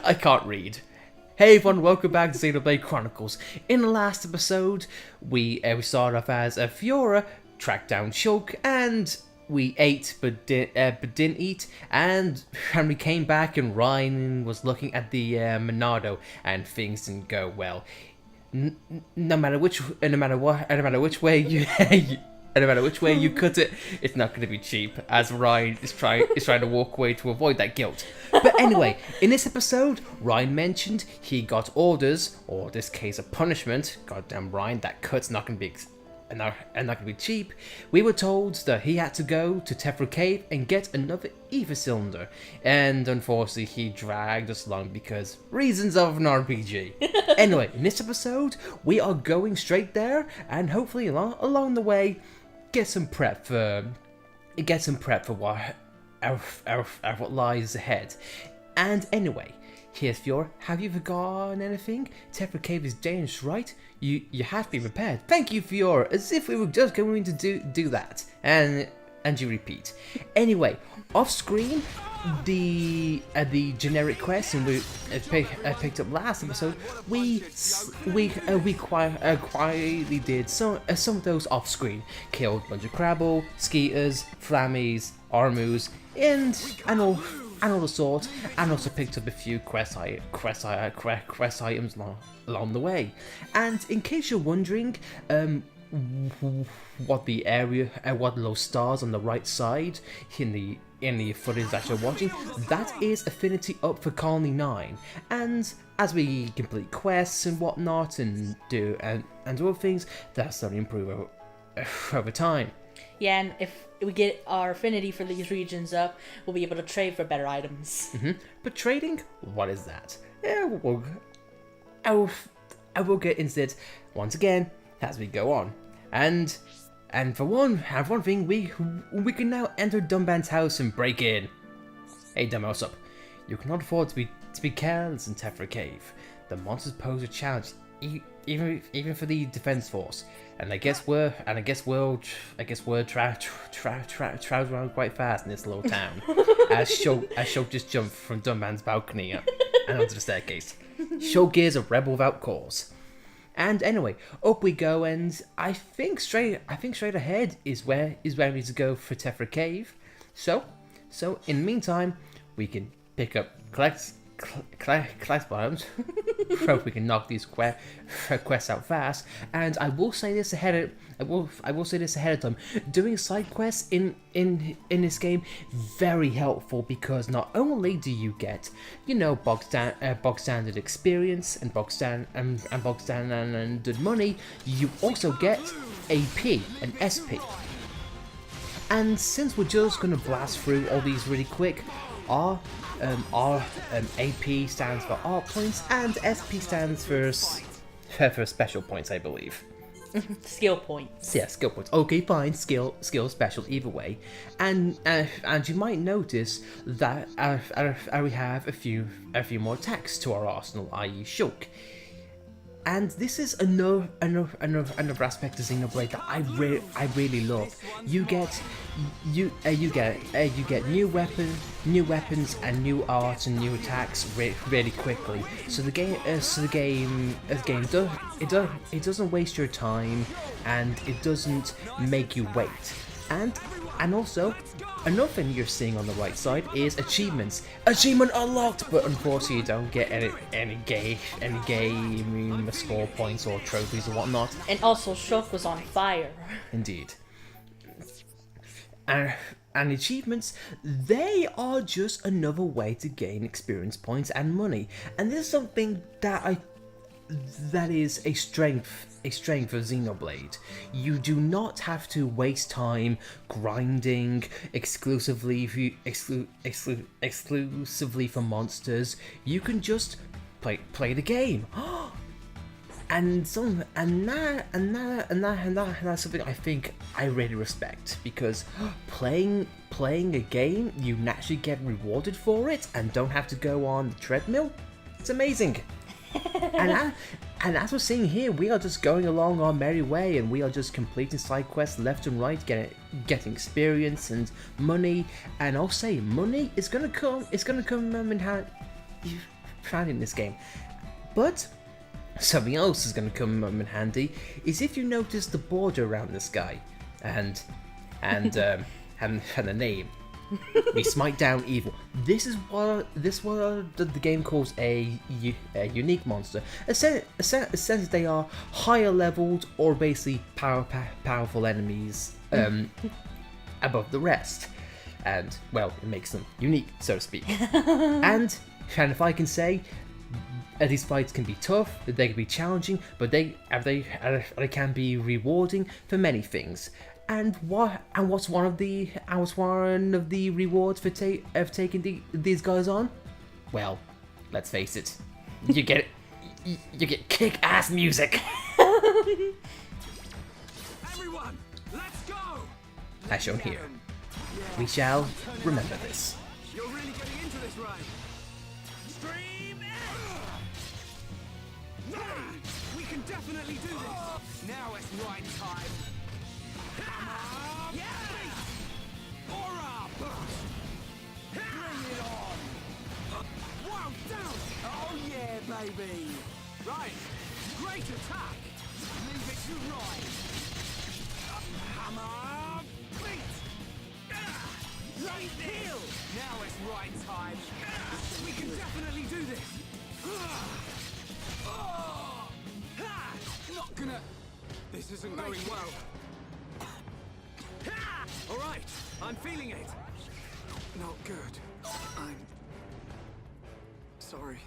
I can't read. Hey everyone, welcome back to Xenoblade Chronicles. In the last episode, we started off as a Fiora, tracked down Shulk, and we ate but didn't eat, and we came back and Reyn was looking at the Monado, and things didn't go well. No matter which way you no matter which way you cut it, it's not going to be cheap, as Reyn is trying to walk away to avoid that guilt. But anyway, in this episode, Reyn mentioned he got orders, or in this case a punishment. Goddamn Reyn, that cut's not going to be not going to be cheap. We were told that he had to go to Tephra Cave and get another Ether cylinder, and unfortunately he dragged us along because reasons of an RPG. Anyway, in this episode, we are going straight there, and hopefully along the way, get some prep for what lies ahead. And anyway, here's Fiora. Have you forgotten anything? Tephra Cave is dangerous, right? You have to be prepared. Thank you, Fiora. As if we were just going to do that. And you repeat. Anyway, off screen, the generic quest, and we picked up last episode. We quietly did some of those off screen. Killed a bunch of Crabble, Skeeters, Flammies, Armus, and all the sort, and also picked up a few quest items along the way. And in case you're wondering, what the area, what those stars on the right side in the footage that you're watching, that is affinity up for Colony 9. And as we complete quests and whatnot, and do other things, that's going to improve over time. Yeah, and if we get our affinity for these regions up, we'll be able to trade for better items. But trading, what is that? I will get into it once again as we go on. And for one thing, we can now enter Dumban's house and break in. Hey Dumbo, what's up? You cannot afford to be careless in Tephra Cave. The monsters pose a challenge, even for the defense force. And I guess we'll travel around quite fast in this little town. as Shulk just jumped from Dumban's balcony and onto the staircase. Shulk is a rebel without cause. And anyway, up we go, and I think straight ahead is where we need to go for Tephra Cave. So in the meantime, we can pick up collect items. Hope we can knock these quests out fast. And I will say this ahead of time. Doing side quests in this game, very helpful, because not only do you get, bog standard experience and bog standard money, you also get AP and SP. And since we're just gonna blast through all these really quick, our AP stands for art points, and SP stands for special points, I believe. Skill points. Yeah, skill points. Okay, fine. Skill, special, either way. And you might notice that we have a few more attacks to our arsenal, i.e. Shulk. And this is another aspect of Xenoblade that I really love. You get new weapons and new arts and new attacks really quickly. So the game doesn't waste your time, and it doesn't make you wait. And also, another thing you're seeing on the right side is achievements. Achievement unlocked, but unfortunately you don't get any game score points or trophies or whatnot. And also, Shulk was on fire. Indeed. And achievements, they are just another way to gain experience points and money. And this is something that is a strength of Xenoblade. You do not have to waste time grinding exclusively for monsters. You can just play the game. And that's something I think I really respect, because playing a game, you naturally get rewarded for it and don't have to go on the treadmill. It's amazing. And as we're seeing here, we are just going along our merry way, and we are just completing side quests left and right, getting experience and money. And I'll say, money is gonna come. It's gonna come in hand in this game. But something else is gonna come in handy. Is if you notice the border around this guy, and the name. We smite down evil. This is what the game calls a unique monster. Essentially, they are higher leveled or basically powerful enemies above the rest, and well, it makes them unique, so to speak. and if I can say, these fights can be tough, they can be challenging, but they can be rewarding for many things. And what's one of the rewards for taking these guys on? Well, let's face it, you get kick-ass music. Everyone, let's go. As shown here, we shall remember this. You're really getting into this, Reyn. Stream it. We can definitely do this. Now it's right time. Yeah! Aura burst! Bring it on! Wow, down! Oh yeah, baby! Right, great attack! Leave it to Reyn! Hammer! Beat! Light heal! Now it's right time! We can definitely do this! Not gonna... This isn't going well. Alright, I'm feeling it. Not good. I'm sorry.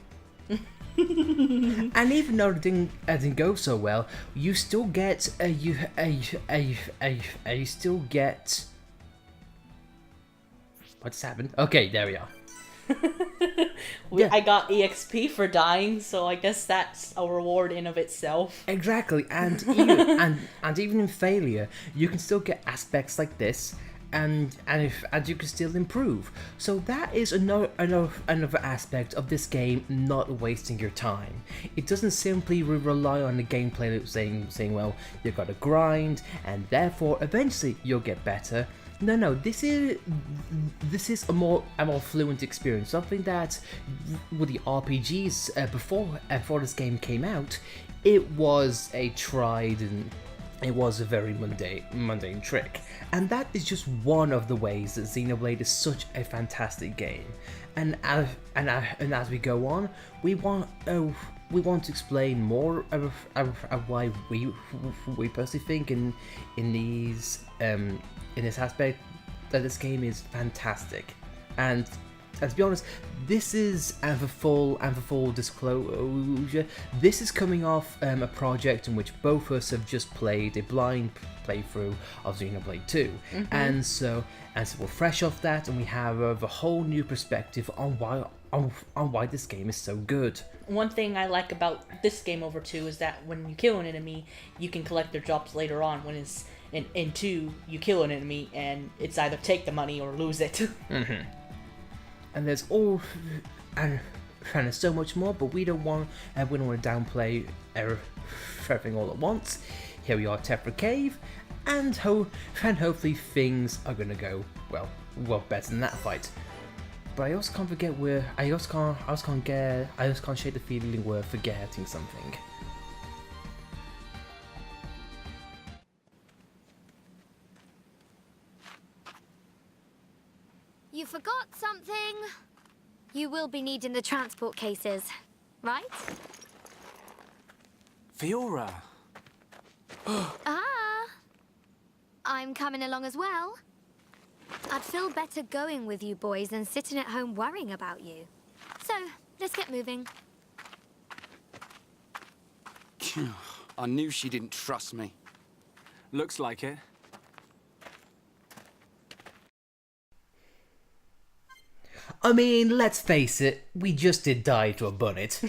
And even though it didn't go so well, you still get you still get. What's happened? Okay, there we are. Yeah. I got EXP for dying, so I guess that's a reward in of itself. Exactly, and even in failure, you can still get aspects like this, and you can still improve. So that is another aspect of this game not wasting your time. It doesn't simply rely on the gameplay loop saying well, you've got to grind, and therefore eventually you'll get better. No, this is a more fluent experience. Something that with the RPGs before this game came out, it was a tried and it was a very mundane trick. And that is just one of the ways that Xenoblade is such a fantastic game. And as we go on, we want to explain more of why we personally think in this aspect that this game is fantastic. And to be honest, this is, and for full disclosure, this is coming off a project in which both of us have just played a blind playthrough of Xenoblade 2, and so we're fresh off that, and we have a whole new perspective on why this game is so good. One thing I like about this game over 2 is that when you kill an enemy, you can collect their drops later on. When it's in 2, you kill an enemy, and it's either take the money or lose it. And there's there's so much more, but we don't want to downplay everything all at once. Here we are, Tephra Cave, and hopefully things are gonna go well better than that fight. But I also can't forget I just can't shake the feeling we're forgetting something. You forgot something. You will be needing the transport cases, right? Fiora! I'm coming along as well. I'd feel better going with you boys than sitting at home worrying about you. So, let's get moving. I knew she didn't trust me. Looks like it. I mean, let's face it, we just did die to a bunnet.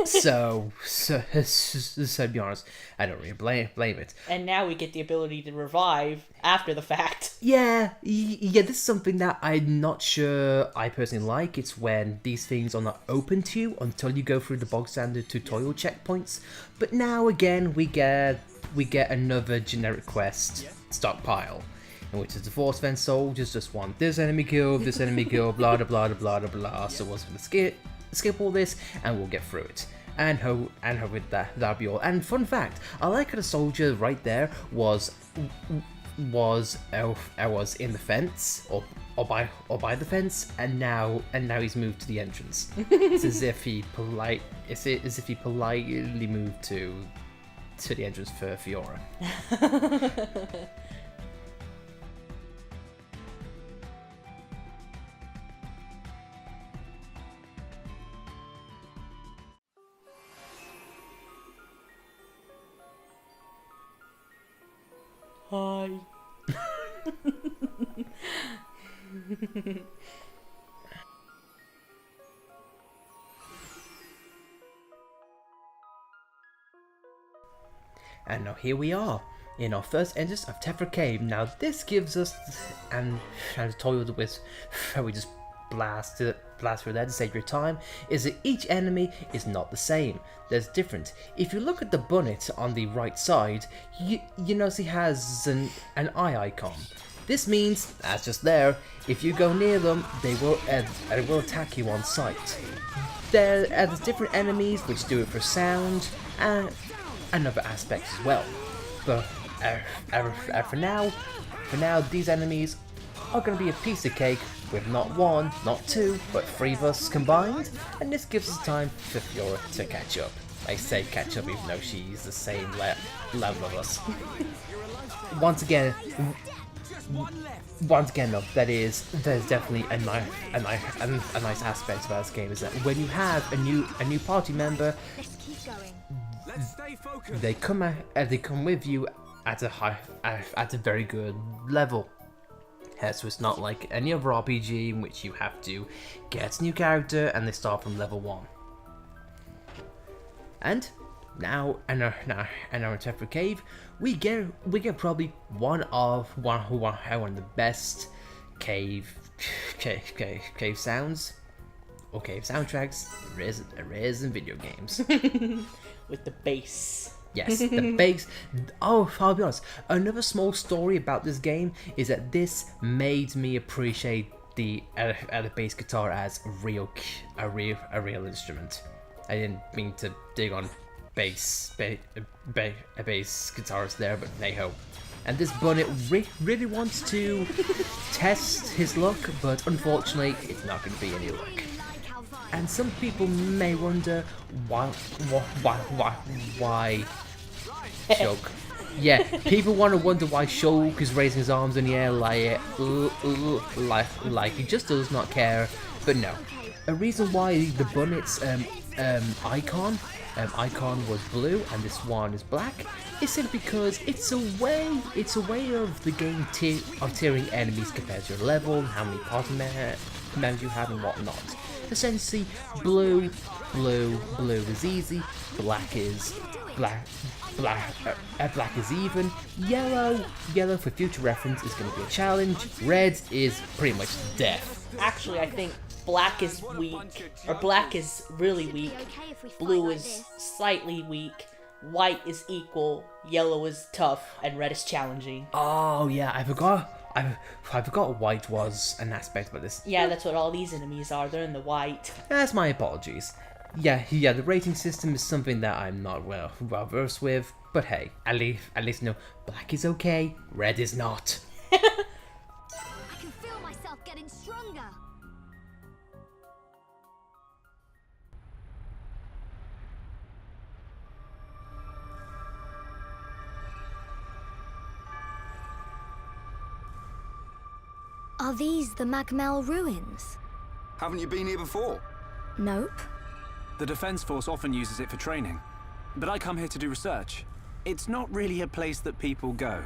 so to be honest, I don't really blame it. And now we get the ability to revive after the fact. Yeah, yeah, this is something that I'm not sure I personally like. It's when these things are not open to you until you go through the bog standard tutorial checkpoints. But now again, we get another generic quest stockpile, in which is the Force Fence soldiers just want this enemy killed, blah blah blah blah blah blah. So we're gonna skip all this, and we'll get through it. And hope with that'll be all. And fun fact, I like how the soldier right there was in the fence or by the fence, and now he's moved to the entrance. It's as if he politely moved to the entrance for Fiora. Hi. And now here we are, in our first entrance of Tephra Cave. Now this gives us, and as I told you with how we just blast through there to save your time, is that each enemy is not the same. There's different. If you look at the bunnet on the right side, you notice he has an eye icon. This means, as just there, if you go near them, they will attack you on sight. There's different enemies which do it for sound and other aspects as well. But for now, these enemies are going to be a piece of cake with not one, not two, but three of us combined, and this gives us time for Fiora to catch up. I say catch up even though she's the same level of us. Once again though, there's definitely a nice aspect about this game, is that when you have a new party member, they come with you at a very good level. So it's not like any other RPG in which you have to get a new character and they start from level 1. And now in Tephra Cave, we get probably one of the best cave sounds or cave soundtracks there is in video games. With the bass. Yes, the bass. Oh, I'll be honest. Another small story about this game is that this made me appreciate the bass guitar as a real instrument. I didn't mean to dig on bass guitarist there, but hey ho. And this bunnet really wants to test his luck, but unfortunately, it's not going to be any luck. And some people may wonder why Shulk. Yeah, people want to wonder why Shulk is raising his arms in the air like he just does not care. But no, a reason why the bunnet's icon was blue and this one is black is simply because it's a way of the game tiering enemies compared to your level, how many party members you have and whatnot. Essentially, blue is easy, black is even, yellow for future reference is going to be a challenge, red is pretty much death. Actually, I think black is weak, or black is really weak, blue is slightly weak, white is equal, yellow is tough, and red is challenging. Oh yeah, I forgot white was an aspect about this. Yeah, that's what all these enemies are, they're in the white. That's my apologies. Yeah, the rating system is something that I'm not well versed with, but hey, at least know black is okay, red is not. I can feel myself getting stronger. Are these the Magmel ruins? Haven't you been here before? Nope. The Defense Force often uses it for training, but I come here to do research. It's not really a place that people go.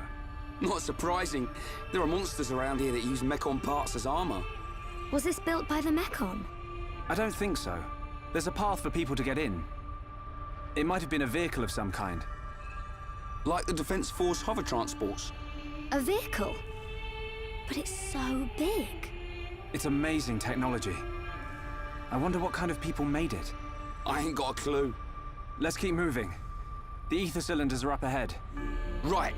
Not surprising. There are monsters around here that use Mechon parts as armor. Was this built by the Mechon? I don't think so. There's a path for people to get in. It might have been a vehicle of some kind. Like the Defense Force hover transports. A vehicle? but it's so big. It's amazing technology. I wonder what kind of people made it. I ain't got a clue. Let's keep moving. The ether cylinders are up ahead. Right.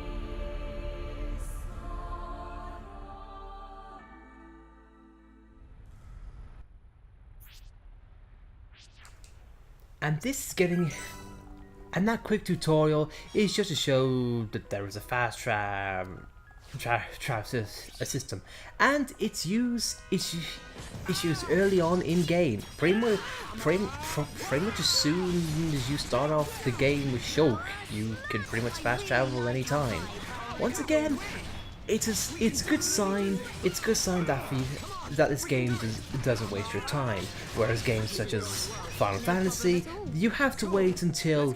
And this is getting... And that quick tutorial is just to show that there is a fast travel system, and it's used early on in game. Pretty much as soon as you start off the game with Shulk, you can pretty much fast travel anytime. Once again, it's a good sign. It's a good sign that this game doesn't waste your time. Whereas games such as Final Fantasy, you have to wait until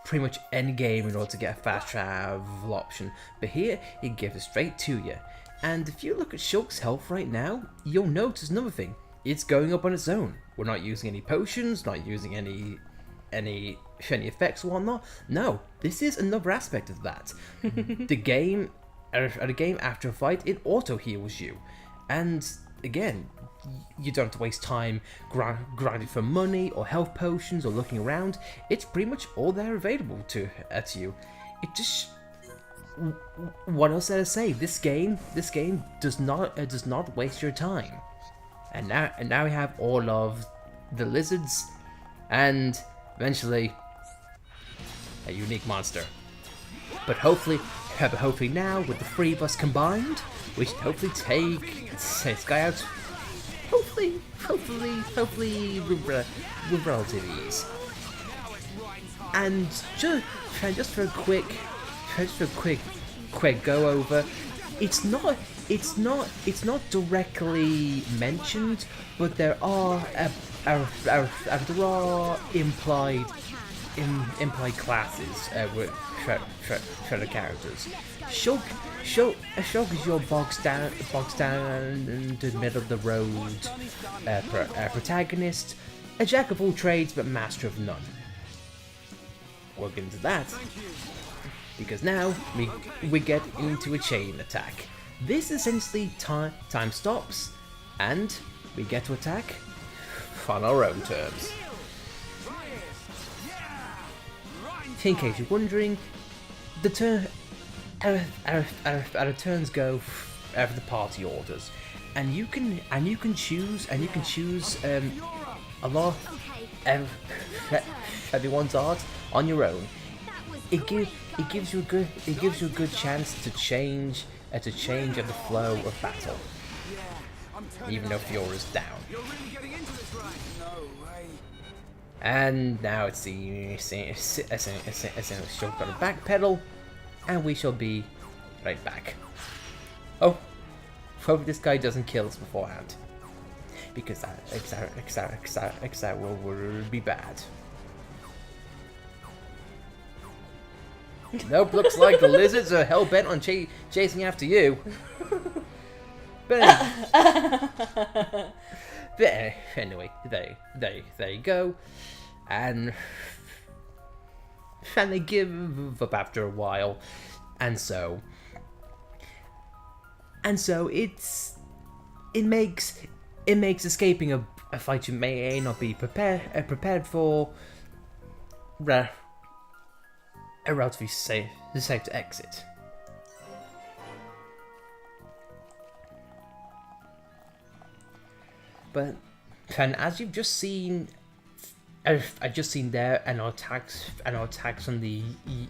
pretty much any game in order to get a fast travel option. But here, it gives it straight to you. And if you look at Shulk's health right now, you'll notice another thing. It's going up on its own. We're not using any potions, not using any effects or whatnot. No, this is another aspect of that. The game after a fight, it auto heals you. And again, you don't have to waste time grinding for money or health potions or looking around. It's pretty much all there available to you. It just... What else did I say? This game does not waste your time. And now we have all of the lizards and eventually a unique monster. But hopefully now with the three of us combined, we should hopefully take this guy out. Hopefully with relative ease. And just for a quick go over, it's not directly mentioned, but there are implied classes with Shredder characters. Shulk is your box down in the middle of the road protagonist, a jack of all trades but master of none. We'll get into that because now we get into a chain attack. This essentially time stops and we get to attack on our own terms. In case you're wondering, our turns go for the party orders, and you can choose a lot of everyone's art on your own. It gives you a good chance to change the flow of battle, even though Fiora's down. And now it's the Shulk on a backpedal, and we shall be right back. Oh, hope this guy doesn't kill us beforehand, because that will be bad. Nope, looks like the lizards are hell bent on chasing after you. But anyway, there you go, and they give up after a while, and so it makes escaping a fight you may not be prepared for a relatively safe to exit. But as you've just seen, I've just seen there and our attacks on the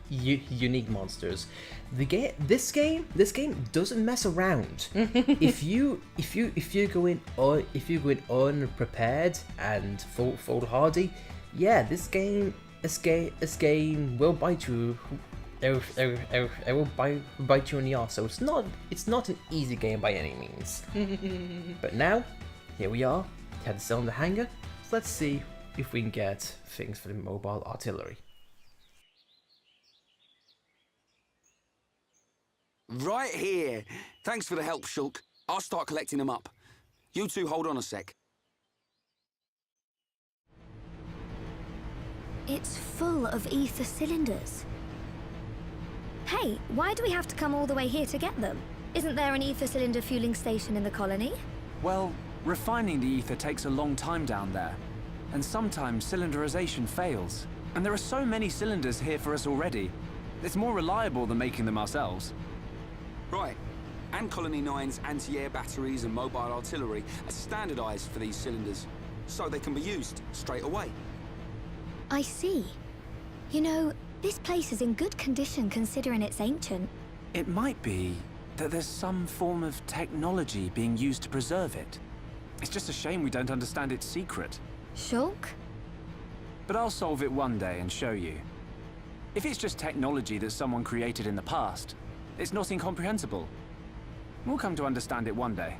unique monsters. This game doesn't mess around. if you go in unprepared and foolhardy, yeah, this game will bite you. It will bite you in the arse. So it's not an easy game by any means. But now, here we are. Had the Cylinder Hangar. So let's see if we can get things for the mobile artillery. Right here. Thanks for the help, Shulk. I'll start collecting them up. You two hold on a sec. It's full of ether cylinders. Hey, why do we have to come all the way here to get them? Isn't there an ether cylinder fueling station in the colony? Well, refining the ether takes a long time down there. And sometimes cylinderization fails. And there are so many cylinders here for us already. It's more reliable than making them ourselves. Right. And Colony 9's anti-air batteries and mobile artillery are standardized for these cylinders, so they can be used straight away. I see. You know, this place is in good condition considering it's ancient. It might be that there's some form of technology being used to preserve it. It's just a shame we don't understand its secret. Shulk? But I'll solve it one day and show you. If it's just technology that someone created in the past, it's not incomprehensible. We'll come to understand it one day.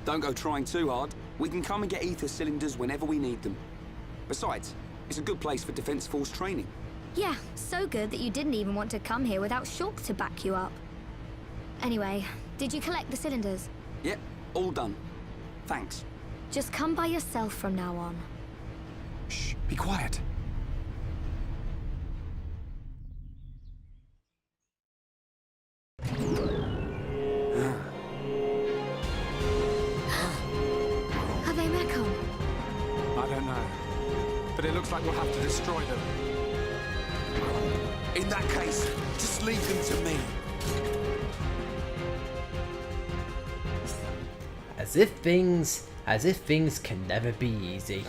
Don't go trying too hard. We can come and get ether cylinders whenever we need them. Besides, it's a good place for Defense Force training. Yeah, so good that you didn't even want to come here without Shulk to back you up. Anyway, did you collect the cylinders? Yep, all done. Thanks. Just come by yourself from now on. Shh, be quiet. Are they Mechon? I don't know. But it looks like we'll have to destroy them. In that case, just leave them to me. As if things can never be easy.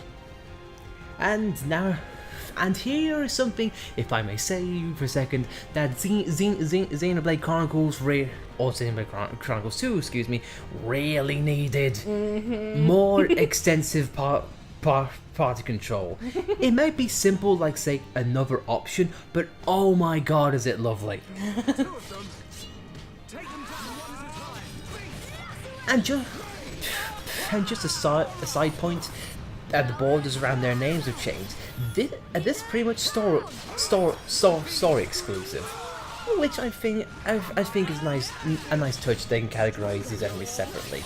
And here is something, if I may say for a second, that Xenoblade Chronicles or Xenoblade Chronicles 2, excuse me, really needed. More extensive party control. It might be simple, like say another option, but oh my god, is it lovely! And just a side point, the borders around their names have changed. This pretty much story exclusive, which I think is a nice touch. They can categorize these enemies separately.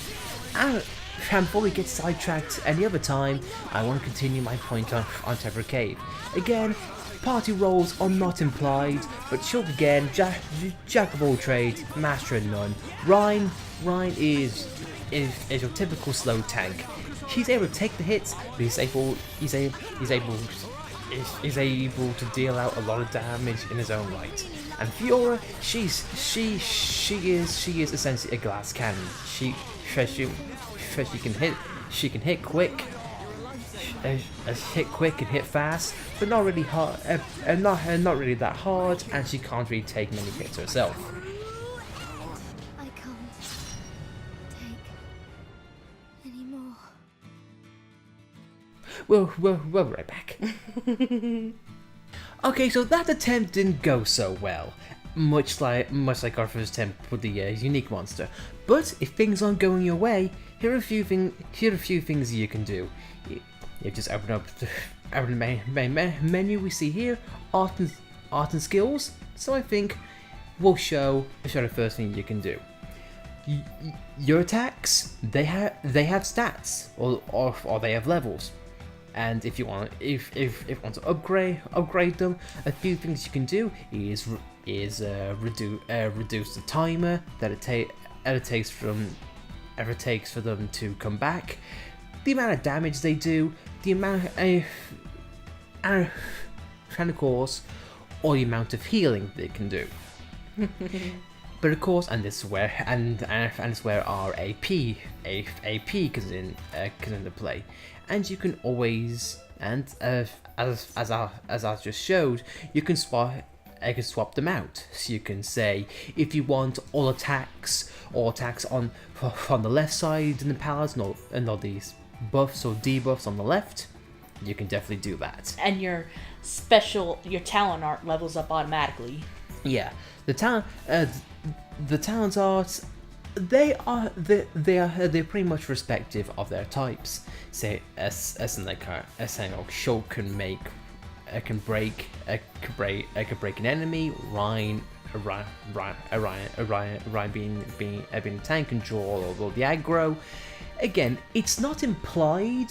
And before we get sidetracked any other time, I want to continue my point on Tephra Cave. Again, party roles are not implied, but Shulk again, jack of all trades, master of none. Reyn is your typical slow tank. He's able to take the hits, but he's able to deal out a lot of damage in his own right. And Fiora, she is essentially a glass cannon. She can hit quick, and hit fast, but not really hard, not really that hard, and she can't really take many hits herself. I can't take any more. We'll be right back. Okay, so that attempt didn't go so well, much like our first attempt with the unique monster. But if things aren't going your way, here are a few things you can do. You just open up the main menu we see here, art and skills. So I think we'll show the first thing you can do. Your attacks, they have stats or they have levels. And if you want to upgrade them, a few things you can do is reduce the timer that it takes for them to come back, the amount of damage they do, the amount and of course, or the amount of healing they can do. But of course, and this is where our AP comes into play, and you can always, and as I just showed, you can swap them out. So you can say if you want all attacks on the left side in the palace, and all these buffs or debuffs on the left, you can definitely do that. And your talent art levels up automatically. Yeah, the talent arts, they're pretty much respective of their types. Say Shulk can break an enemy. Reyn being tank control or the aggro. Again, it's not implied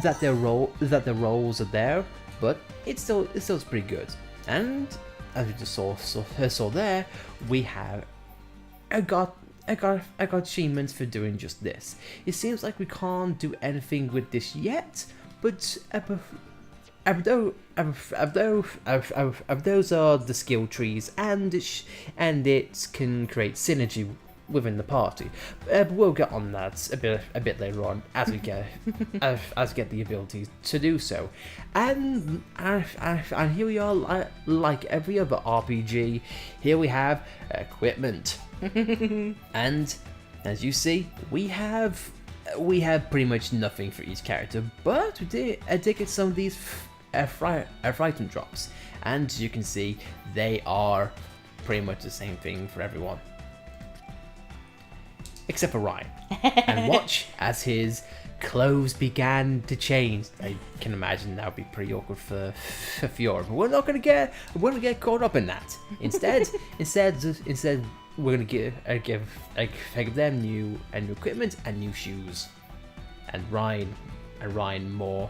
that their roles are there, but it's still pretty good. And as we just saw there, we have I got achievements for doing just this. It seems like we can't do anything with this yet, but those are the skill trees, and it can create synergy within the party. But we'll get on that a bit later on as we get the ability to do so. And here we are, like every other RPG. Here we have equipment, and as you see, we have pretty much nothing for each character. But I did get some of these frightened drops, and you can see they are pretty much the same thing for everyone. Except for Reyn. And watch as his clothes began to change. I can imagine that would be pretty awkward for Fiora, but we're not gonna get caught up in that. Instead, we're gonna give them new equipment and new shoes, and Reyn more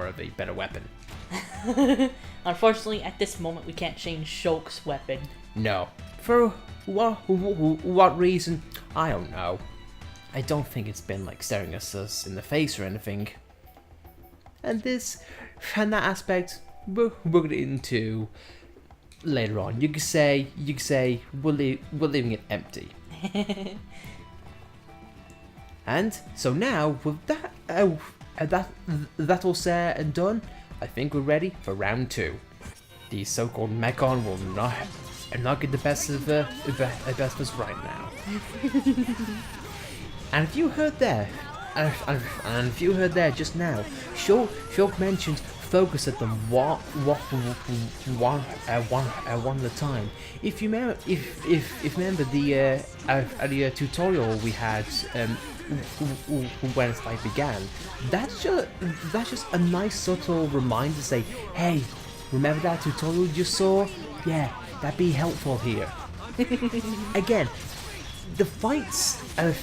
of a better weapon. Unfortunately, at this moment, we can't change Shulk's weapon. No. For what reason? I don't know. I don't think it's been like staring us in the face or anything. And that aspect, we'll get into later on. You could say we're leaving it empty. And so now with that all said and done, I think we're ready for round 2. The so-called Mechon will not get the best of us right now. And if you heard there, just now, Shulk mentioned focus at them one at a time. If you remember the tutorial we had when Fight began, that's just a nice subtle reminder to say, hey, remember that tutorial you just saw? Yeah, that'd be helpful here. Again, the fights in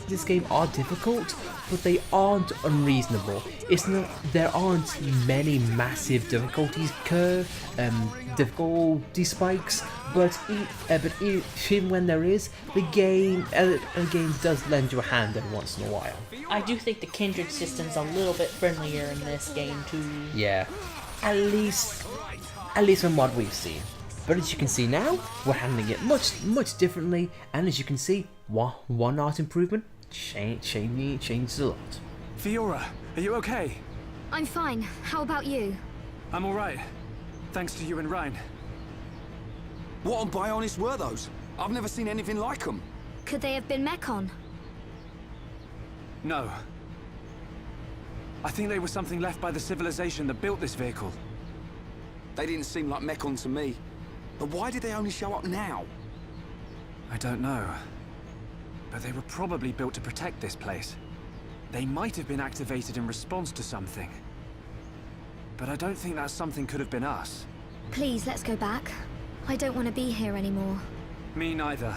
this game are difficult, but they aren't unreasonable. There aren't many massive difficulty spikes, but even when there is, the game does lend you a hand every once in a while. I do think the kindred system's a little bit friendlier in this game too. Yeah, at least from what we've seen. But as you can see now, we're handling it much differently, and as you can see, one art improvement changes a lot. Fiora, are you okay? I'm fine. How about you? I'm alright. Thanks to you and Reyn. What on Bionis were those? I've never seen anything like them. Could they have been Mechon? No. I think they were something left by the civilization that built this vehicle. They didn't seem like Mechon to me. But why did they only show up now? I don't know. But they were probably built to protect this place. They might have been activated in response to something. But I don't think that something could have been us. Please, let's go back. I don't want to be here anymore. Me neither.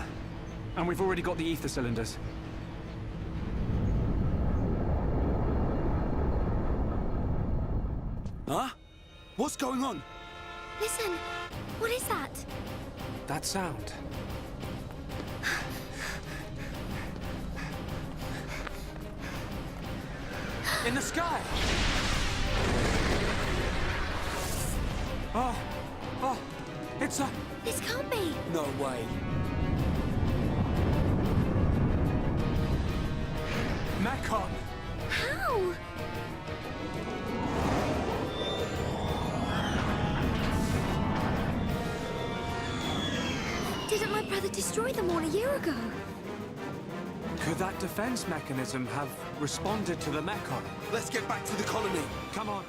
And we've already got the ether cylinders. Huh? What's going on? Listen, what is that? That sound. In the sky! Oh, it's a... This can't be. No way. Mechon! How? Didn't my brother destroy them all a year ago? Could that defense mechanism have responded to the Mechon? Let's get back to the colony. Come on.